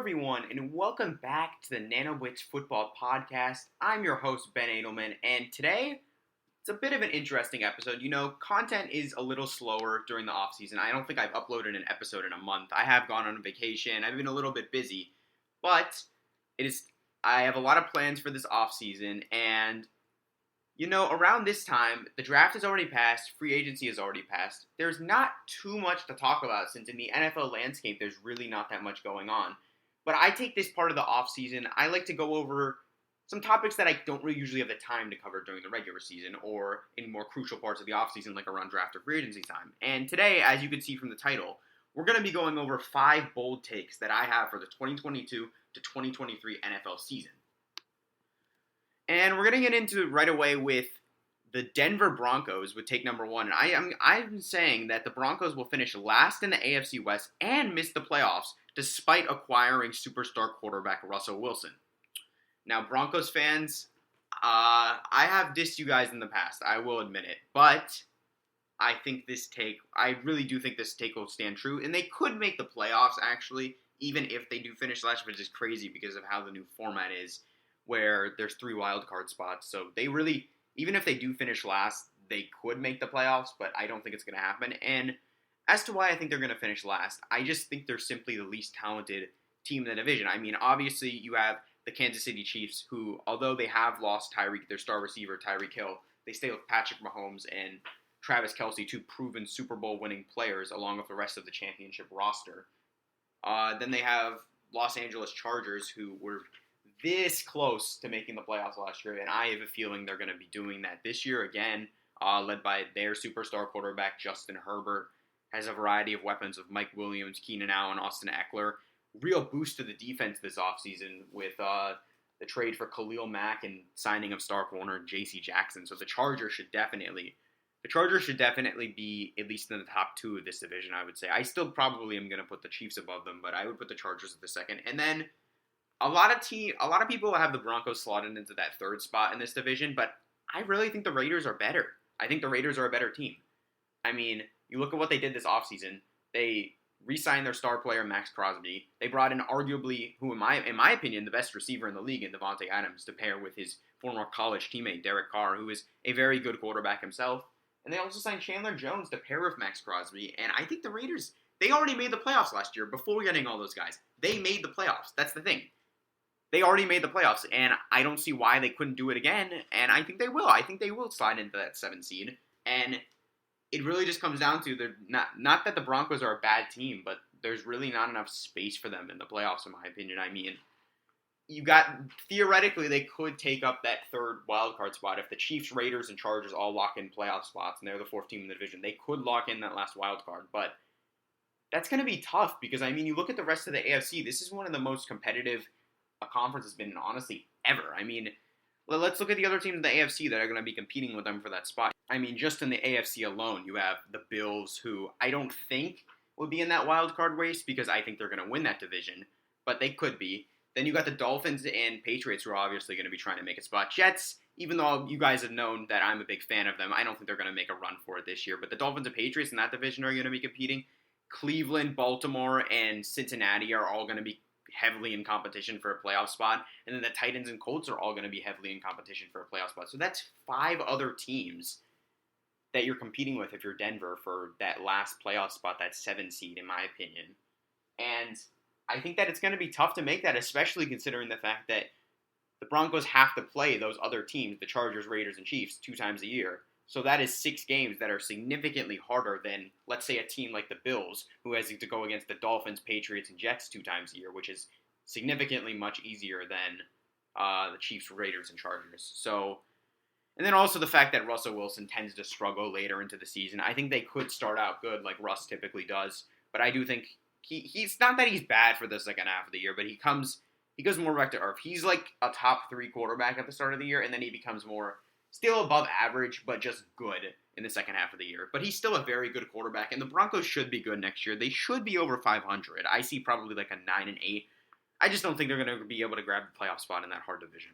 everyone, and welcome back to the NanoBlitz Football Podcast. I'm your host, Ben Edelman, and today it's a bit of an interesting episode. You know, content is a little slower during the off-season. I don't think I've uploaded an episode in a month. I have gone on vacation. I've been a little bit busy, but I have a lot of plans for this off-season, and you know, around this time, the draft has already passed, free agency has already passed. There's not too much to talk about since in the NFL landscape, there's really not that much going on. But I take this part of the offseason, I like to go over some topics that I don't really usually have the time to cover during the regular season or in more crucial parts of the offseason like around draft or free agency time. And today, as you can see from the title, we're going to be going over 5 bold takes that I have for the 2022 to 2023 NFL season. And we're going to get into it right away with the Denver Broncos with take number 1. And I'm saying that the Broncos will finish last in the AFC West and miss the playoffs despite acquiring superstar quarterback Russell Wilson. Now, Broncos fans, I have dissed you guys in the past. I will admit it. But I really do think this take will stand true. And they could make the playoffs, actually, even if they do finish last, which is crazy because of how the new format is, where there's 3 wild card spots. So they really, even if they do finish last, they could make the playoffs, but I don't think it's going to happen. And as to why I think they're going to finish last, I just think they're simply the least talented team in the division. I mean, obviously you have the Kansas City Chiefs, who, although they have lost their star receiver, Tyreek Hill, they stay with Patrick Mahomes and Travis Kelce, 2 proven Super Bowl winning players, along with the rest of the championship roster. Then they have Los Angeles Chargers, who were this close to making the playoffs last year, and I have a feeling they're going to be doing that this year again, led by their superstar quarterback, Justin Herbert, has a variety of weapons of Mike Williams, Keenan Allen, Austin Eckler. Real boost to the defense this offseason with the trade for Khalil Mack and signing of star corner J.C. Jackson. So the Chargers should definitely be at least in the top 2 of this division, I would say. I still probably am going to put the Chiefs above them, but I would put the Chargers at the second. And then a lot of people have the Broncos slotted into that 3rd spot in this division, but I really think the Raiders are better. I think the Raiders are a better team. I mean, you look at what they did this offseason. They re-signed their star player, Max Crosby. They brought in arguably, who in my opinion, the best receiver in the league in Davante Adams to pair with his former college teammate, Derek Carr, who is a very good quarterback himself. And they also signed Chandler Jones to pair with Max Crosby. And I think the Raiders, they already made the playoffs last year before getting all those guys. They made the playoffs. That's the thing. They already made the playoffs, and I don't see why they couldn't do it again, and I think they will. I think they will slide into that 7th seed, and it really just comes down to, they're not that the Broncos are a bad team, but there's really not enough space for them in the playoffs, in my opinion. I mean, theoretically, they could take up that 3rd wildcard spot. If the Chiefs, Raiders, and Chargers all lock in playoff spots, and they're the 4th team in the division, they could lock in that last wildcard, but that's going to be tough, because, I mean, you look at the rest of the AFC, this is one of the most competitive a conference has been, honestly, ever. I mean, let's look at the other teams in the AFC that are going to be competing with them for that spot. I mean, just in the AFC alone, you have the Bills, who I don't think will be in that wild card race because I think they're going to win that division, but they could be. Then you got the Dolphins and Patriots, who are obviously going to be trying to make a spot. Jets, even though you guys have known that I'm a big fan of them, I don't think they're going to make a run for it this year. But the Dolphins and Patriots in that division are going to be competing. Cleveland, Baltimore, and Cincinnati are all going to be heavily in competition for a playoff spot, and then the Titans and Colts are all going to be heavily in competition for a playoff spot. So that's 5 other teams that you're competing with if you're Denver for that last playoff spot, that 7 seed, in my opinion. And I think that it's going to be tough to make that, especially considering the fact that the Broncos have to play those other teams, the Chargers, Raiders, and Chiefs, 2 times a year. So that is 6 games that are significantly harder than, let's say, a team like the Bills, who has to go against the Dolphins, Patriots, and Jets 2 times a year, which is significantly much easier than the Chiefs, Raiders, and Chargers. So, and then also the fact that Russell Wilson tends to struggle later into the season. I think they could start out good like Russ typically does, but I do think he's not that he's bad for the second half of the year, but he goes more back to earth. He's like a top 3 quarterback at the start of the year, and then he becomes more still above average, but just good in the second half of the year. But he's still a very good quarterback, and the Broncos should be good next year. They should be over 500. I see probably like a 9-8. I just don't think they're going to be able to grab the playoff spot in that hard division.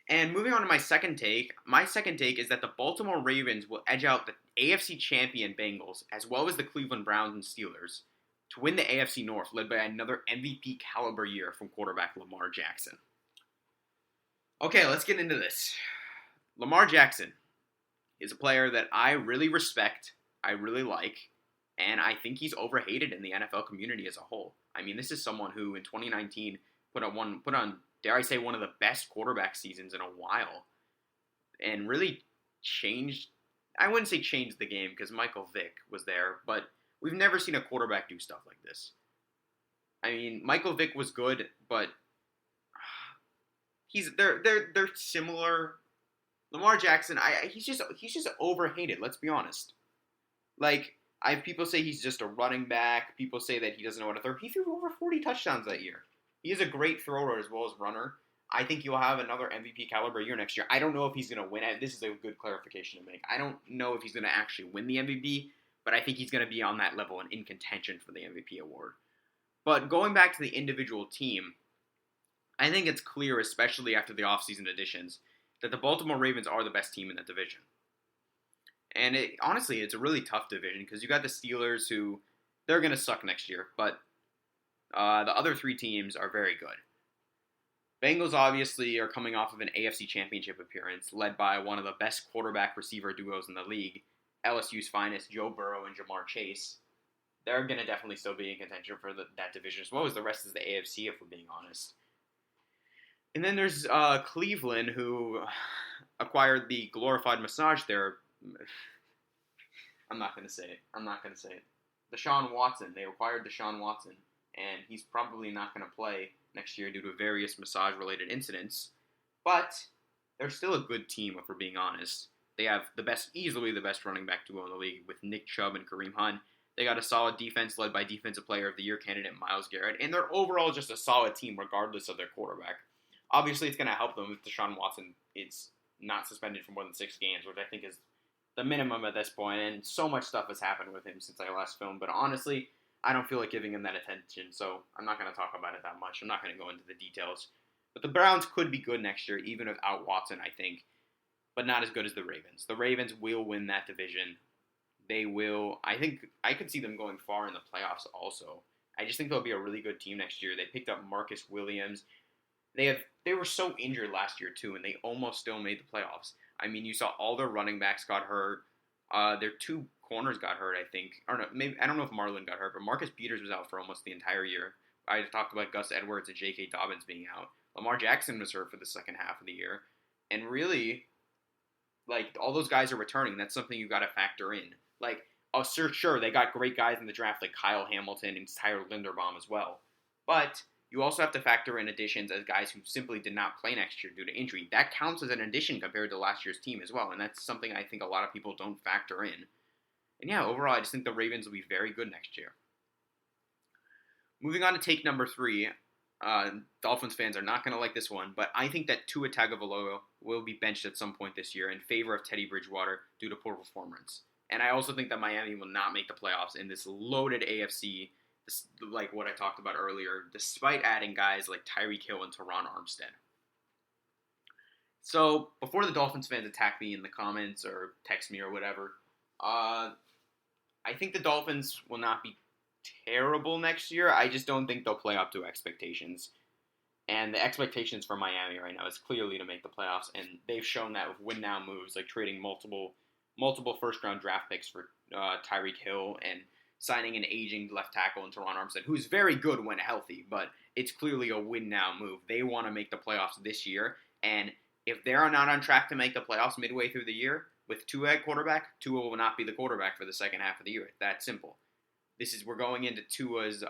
And moving on to my second take is that the Baltimore Ravens will edge out the AFC champion Bengals, as well as the Cleveland Browns and Steelers, to win the AFC North, led by another MVP caliber year from quarterback Lamar Jackson. Okay, let's get into this. Lamar Jackson is a player that I really respect, I really like, and I think he's overhated in the NFL community as a whole. I mean, this is someone who in 2019 put on, dare I say, one of the best quarterback seasons in a while, and really changed. I wouldn't say changed the game because Michael Vick was there, but we've never seen a quarterback do stuff like this. I mean, Michael Vick was good, but they're similar. Lamar Jackson, he's just overhated. Let's be honest. Like, I have people say he's just a running back. People say that he doesn't know what to throw. He threw over 40 touchdowns that year. He is a great thrower as well as runner. I think he'll have another MVP caliber year next year. I don't know if he's going to win it. This is a good clarification to make. I don't know if he's going to actually win the MVP, but I think he's going to be on that level and in contention for the MVP award. But going back to the individual team, I think it's clear, especially after the offseason additions, that the Baltimore Ravens are the best team in that division. And honestly, it's a really tough division because you got the Steelers who, they're going to suck next year, but the other three teams are very good. Bengals obviously are coming off of an AFC Championship appearance led by one of the best quarterback receiver duos in the league, LSU's finest, Joe Burrow and Jamar Chase. They're going to definitely still be in contention for that division as well as the rest of the AFC, if we're being honest. And then there's Cleveland, who acquired the glorified massage therapy. I'm not going to say it. Deshaun Watson. They acquired Deshaun Watson, and he's probably not going to play next year due to various massage-related incidents. But they're still a good team, if we're being honest. They have easily the best running back duo in the league with Nick Chubb and Kareem Hunt. They got a solid defense led by Defensive Player of the Year candidate Myles Garrett, and they're overall just a solid team regardless of their quarterback. Obviously, it's going to help them if Deshaun Watson is not suspended for more than 6 games, which I think is the minimum at this point, and so much stuff has happened with him since I last filmed, but honestly, I don't feel like giving him that attention, so I'm not going to talk about it that much. I'm not going to go into the details. But the Browns could be good next year, even without Watson, I think, but not as good as the Ravens. The Ravens will win that division. They will. I think I could see them going far in the playoffs also. I just think they'll be a really good team next year. They picked up Marcus Williams. They were so injured last year too, and they almost still made the playoffs. I mean, you saw all their running backs got hurt. Their 2 corners got hurt, I think. Or no, maybe I don't know if Marlon got hurt, but Marcus Peters was out for almost the entire year. I talked about Gus Edwards and J.K. Dobbins being out. Lamar Jackson was hurt for the second half of the year, and really, like, all those guys are returning. That's something you got to factor in. Like, oh, sure, they got great guys in the draft like Kyle Hamilton and Tyler Linderbaum as well, but you also have to factor in additions as guys who simply did not play next year due to injury. That counts as an addition compared to last year's team as well, and that's something I think a lot of people don't factor in. And yeah, overall, I just think the Ravens will be very good next year. Moving on to take number 3, Dolphins fans are not going to like this one, but I think that Tua Tagovailoa will be benched at some point this year in favor of Teddy Bridgewater due to poor performance. And I also think that Miami will not make the playoffs in this loaded AFC, like what I talked about earlier, despite adding guys like Tyreek Hill and Teron Armstead. So, before the Dolphins fans attack me in the comments or text me or whatever, I think the Dolphins will not be terrible next year. I just don't think they'll play up to expectations. And the expectations for Miami right now is clearly to make the playoffs, and they've shown that with win-now moves, like trading multiple first-round draft picks for Tyreek Hill and signing an aging left tackle in Teron Armstead, who's very good when healthy, but it's clearly a win-now move. They want to make the playoffs this year, and if they're not on track to make the playoffs midway through the year with Tua at quarterback, Tua will not be the quarterback for the second half of the year. It's that simple. We're going into Tua's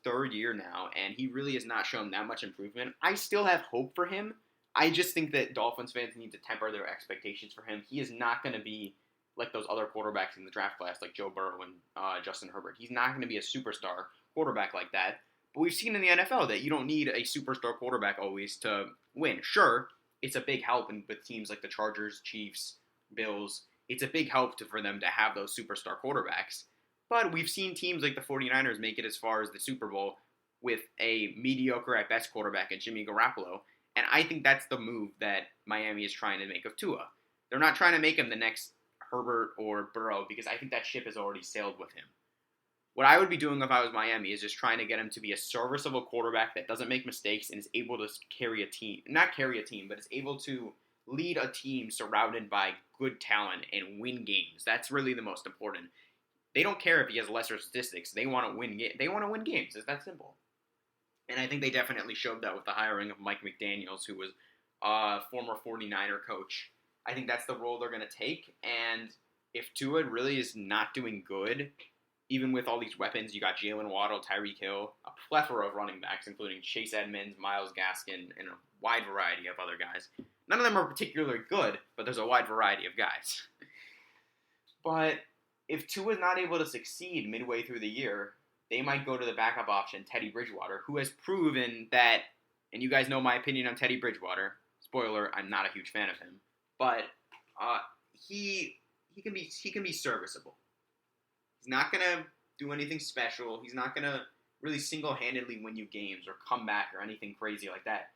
3rd year now, and he really has not shown that much improvement. I still have hope for him. I just think that Dolphins fans need to temper their expectations for him. He is not going to be like those other quarterbacks in the draft class, like Joe Burrow and Justin Herbert. He's not going to be a superstar quarterback like that. But we've seen in the NFL that you don't need a superstar quarterback always to win. Sure, it's a big help with teams like the Chargers, Chiefs, Bills. It's a big help for them to have those superstar quarterbacks. But we've seen teams like the 49ers make it as far as the Super Bowl with a mediocre at best quarterback in Jimmy Garoppolo. And I think that's the move that Miami is trying to make of Tua. They're not trying to make him the next Herbert or Burrow because I think that ship has already sailed with him. What I would be doing if I was Miami is just trying to get him to be a serviceable quarterback that doesn't make mistakes and is able to carry a team. Not carry a team, but is able to lead a team surrounded by good talent and win games. That's really the most important. They don't care if he has lesser statistics. They want to win. They want to win games. It's that simple. And I think they definitely showed that with the hiring of Mike McDaniels, who was a former 49er coach. I think that's the role they're going to take. And if Tua really is not doing good, even with all these weapons, you got Jalen Waddle, Tyreek Hill, a plethora of running backs, including Chase Edmonds, Myles Gaskin, and a wide variety of other guys. None of them are particularly good, but there's a wide variety of guys. But if Tua's not able to succeed midway through the year, they might go to the backup option, Teddy Bridgewater, who has proven that, and you guys know my opinion on Teddy Bridgewater. Spoiler, I'm not a huge fan of him. But he can be serviceable. He's not going to do anything special. He's not going to really single-handedly win you games or come back or anything crazy like that.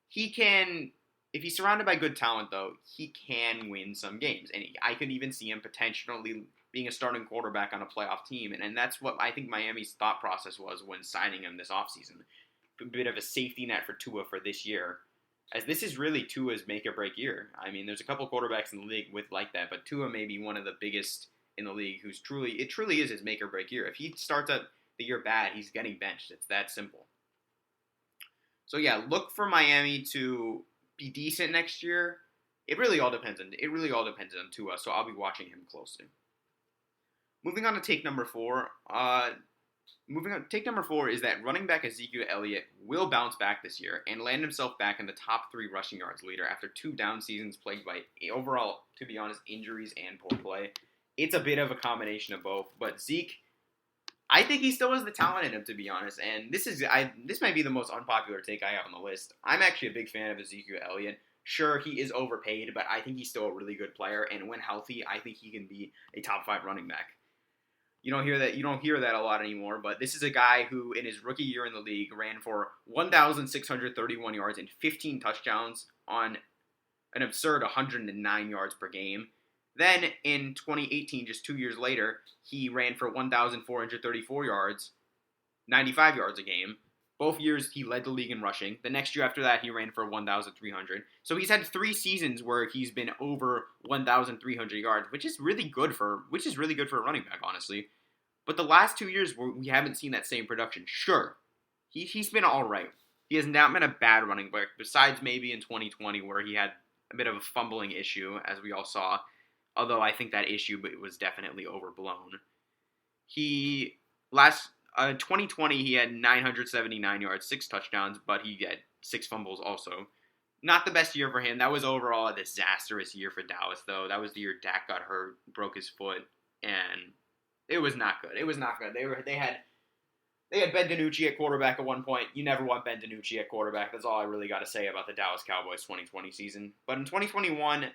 He can, if he's surrounded by good talent, though, he can win some games. And I could even see him potentially being a starting quarterback on a playoff team. And that's what I think Miami's thought process was when signing him this offseason. A bit of a safety net for Tua for this year, as this is really Tua's make-or-break year. I mean, there's a couple quarterbacks in the league with like that, but Tua may be one of the biggest in the league who's truly is his make-or-break year. If he starts up the year bad, he's getting benched. It's that simple. So yeah, look for Miami to be decent next year. It really all depends on Tua, so I'll be watching him closely. Moving on to take number 4. Take number 4 is that running back Ezekiel Elliott will bounce back this year and land himself back in the top 3 rushing yards leader after 2 down seasons plagued by overall, to be honest, injuries and poor play. It's a bit of a combination of both, but Zeke, I think he still has the talent in him, to be honest, and this might be the most unpopular take I have on the list. I'm actually a big fan of Ezekiel Elliott. Sure, he is overpaid, but I think he's still a really good player, and when healthy, I think he can be a top 5 running back. You don't hear that a lot anymore, but this is a guy who, in his rookie year in the league, ran for 1,631 yards and 15 touchdowns on an absurd 109 yards per game. Then, in 2018, just 2 years later, he ran for 1,434 yards, 95 yards a game. Both years, he led the league in rushing. The next year after that, he ran for 1,300. So he's had 3 seasons where he's been over 1,300 yards, which is really good for a running back, honestly. But the last 2 years, we haven't seen that same production. Sure, he's been all right. He has not been a bad running back, besides maybe in 2020 where he had a bit of a fumbling issue, as we all saw. Although I think that issue was definitely overblown. 2020, he had 979 yards, 6 touchdowns, but he had 6 fumbles also. Not the best year for him. That was overall a disastrous year for Dallas, though. That was the year Dak got hurt, broke his foot, and it was not good. It was not good. They had Ben DiNucci at quarterback at one point. You never want Ben DiNucci at quarterback. That's all I really got to say about the Dallas Cowboys 2020 season. But in 2021,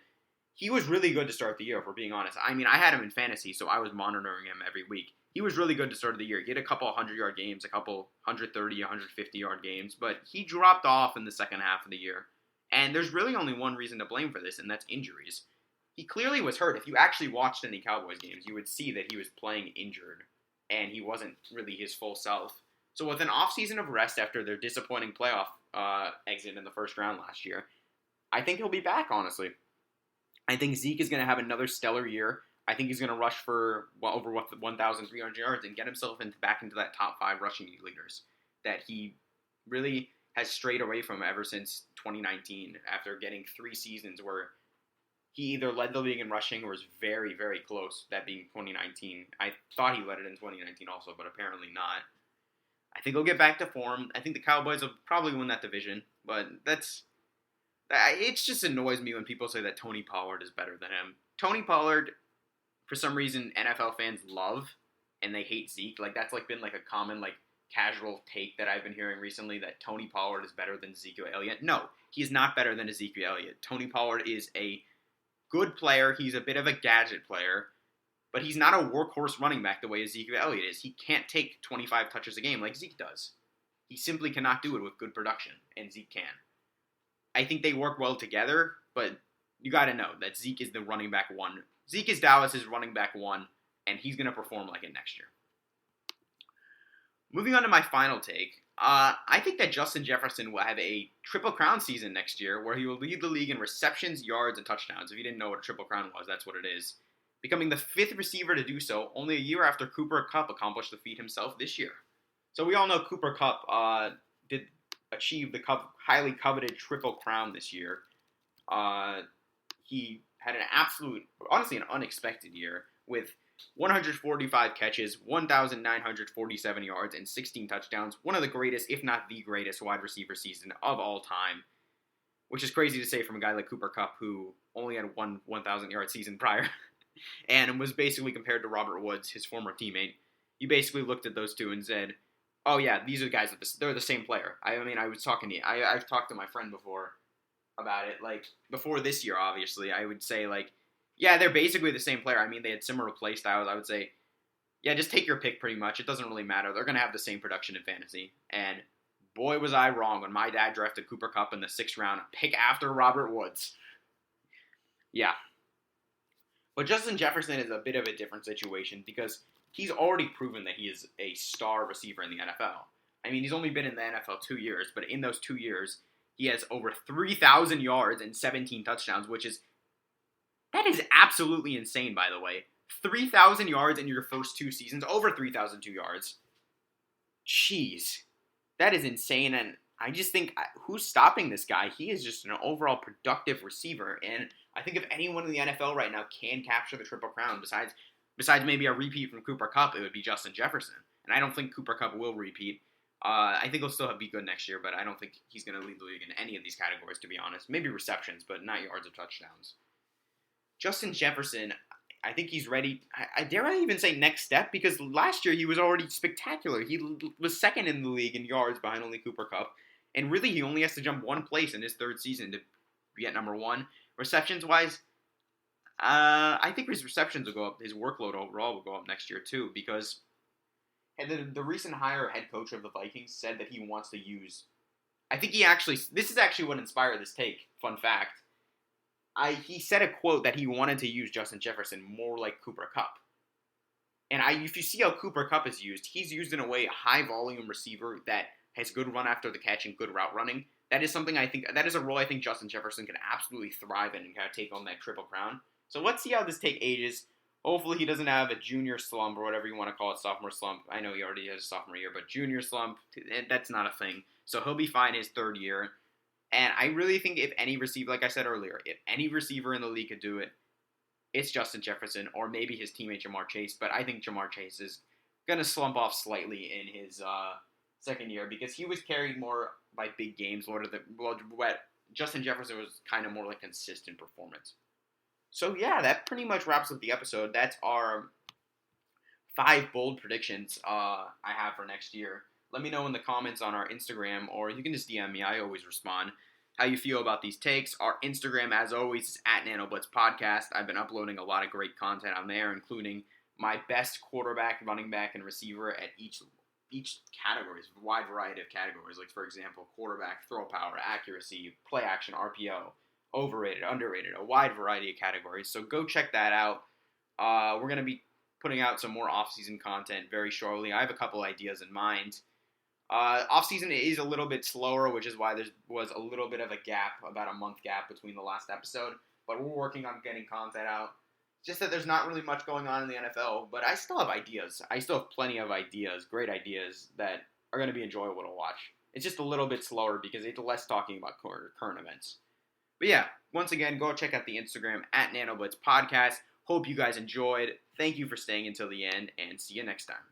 he was really good to start the year, if we're being honest. I mean, I had him in fantasy, so I was monitoring him every week. He was really good to start the year. He had a couple 100-yard games, a couple 130, 150-yard games, but he dropped off in the second half of the year. And there's really only one reason to blame for this, and that's injuries. He clearly was hurt. If you actually watched any Cowboys games, you would see that he was playing injured, and he wasn't really his full self. So with an offseason of rest after their disappointing playoff exit in the first round last year, I think he'll be back, honestly. I think Zeke is going to have another stellar year. I think he's going to rush for over 1,300 yards and get himself back into that top 5 rushing leaders that he really has strayed away from ever since 2019 after getting 3 seasons where he either led the league in rushing or was very, very close, that being 2019. I thought he led it in 2019 also, but apparently not. I think he'll get back to form. I think the Cowboys will probably win that division, but it just annoys me when people say that Tony Pollard is better than him. Tony Pollard, for some reason, NFL fans love, and they hate Zeke. That's been a common casual take that I've been hearing recently, that Tony Pollard is better than Ezekiel Elliott. No, he is not better than Ezekiel Elliott. Tony Pollard is a good player. He's a bit of a gadget player, but he's not a workhorse running back the way Ezekiel Elliott is. He can't take 25 touches a game like Zeke does. He simply cannot do it with good production, and Zeke can. I think they work well together, but you got to know that Zeke is the running back 1. Zeke is Dallas's running back 1, and he's going to perform like it next year. Moving on to my final take. I think that Justin Jefferson will have a Triple Crown season next year where he will lead the league in receptions, yards, and touchdowns. If you didn't know what a Triple Crown was, that's what it is. Becoming the 5th receiver to do so only a year after Cooper Kupp accomplished the feat himself this year. So we all know Cooper Kupp did achieve the highly coveted Triple Crown this year. He had honestly an unexpected year with 145 catches, 1,947 yards, and 16 touchdowns. One of the greatest, if not the greatest, wide receiver season of all time. Which is crazy to say from a guy like Cooper Kupp, who only had one 1,000-yard season prior, and was basically compared to Robert Woods, his former teammate. You basically looked at those two and said, "Oh yeah, these are the guys. They're the same player." I've talked to my friend before about it. Like before this year, obviously, I would say like, yeah, they're basically the same player. I mean, they had similar play styles. I would say, yeah, just take your pick pretty much. It doesn't really matter. They're going to have the same production in fantasy. And boy, was I wrong when my dad drafted Cooper Kupp in the 6th round, pick after Robert Woods. Yeah. But Justin Jefferson is a bit of a different situation because he's already proven that he is a star receiver in the NFL. I mean, he's only been in the NFL 2 years, but in those 2 years, he has over 3,000 yards and 17 touchdowns, that is absolutely insane, by the way. 3,000 yards in your first 2 seasons, over 3,002 yards. Jeez. That is insane, and I just think, who's stopping this guy? He is just an overall productive receiver, and I think if anyone in the NFL right now can capture the Triple Crown, besides maybe a repeat from Cooper Kupp, it would be Justin Jefferson. And I don't think Cooper Kupp will repeat. I think he'll still be good next year, but I don't think he's going to lead the league in any of these categories, to be honest. Maybe receptions, but not yards or touchdowns. Justin Jefferson, I think he's ready. I dare I even say next step, because last year he was already spectacular. He was 2nd in the league in yards behind only Cooper Kupp. And really, he only has to jump 1 place in his 3rd season to be at number 1. Receptions-wise, I think his receptions will go up. His workload overall will go up next year, too, because the recent head coach of the Vikings said that he wants to use... this is actually what inspired this take, fun fact. He said a quote that he wanted to use Justin Jefferson more like Cooper Kupp. And if you see how Cooper Kupp is used, he's used in a way a high-volume receiver that has good run after the catch and good route running. That is a role I think Justin Jefferson can absolutely thrive in and kind of take on that Triple Crown. So let's see how this take ages. Hopefully he doesn't have a junior slump or whatever you want to call it, sophomore slump. I know he already has a sophomore year, but junior slump, that's not a thing. So he'll be fine his 3rd year. And I really think if any receiver, like I said earlier, if any receiver in the league could do it, it's Justin Jefferson or maybe his teammate Ja'Marr Chase. But I think Ja'Marr Chase is going to slump off slightly in his 2nd year because he was carried more by big games. Justin Jefferson was kind of more like consistent performance. So yeah, that pretty much wraps up the episode. That's our 5 bold predictions I have for next year. Let me know in the comments on our Instagram, or you can just DM me. I always respond. How you feel about these takes. Our Instagram, as always, is @NanoBlitzPodcast. I've been uploading a lot of great content on there, including my best quarterback, running back, and receiver at each category. A wide variety of categories. Like, for example, quarterback, throw power, accuracy, play action, RPO, overrated, underrated, a wide variety of categories. So go check that out. We're going to be putting out some more off-season content very shortly. I have a couple ideas in mind. Off-season is a little bit slower, which is why there was a little bit of a gap, about a month gap between the last episode. But we're working on getting content out. It's just that there's not really much going on in the NFL, but I still have ideas. I still have plenty of ideas, great ideas, that are going to be enjoyable to watch. It's just a little bit slower because it's less talking about current events. But yeah, once again, go check out the Instagram @NanoBlitzPodcast. Hope you guys enjoyed. Thank you for staying until the end, and see you next time.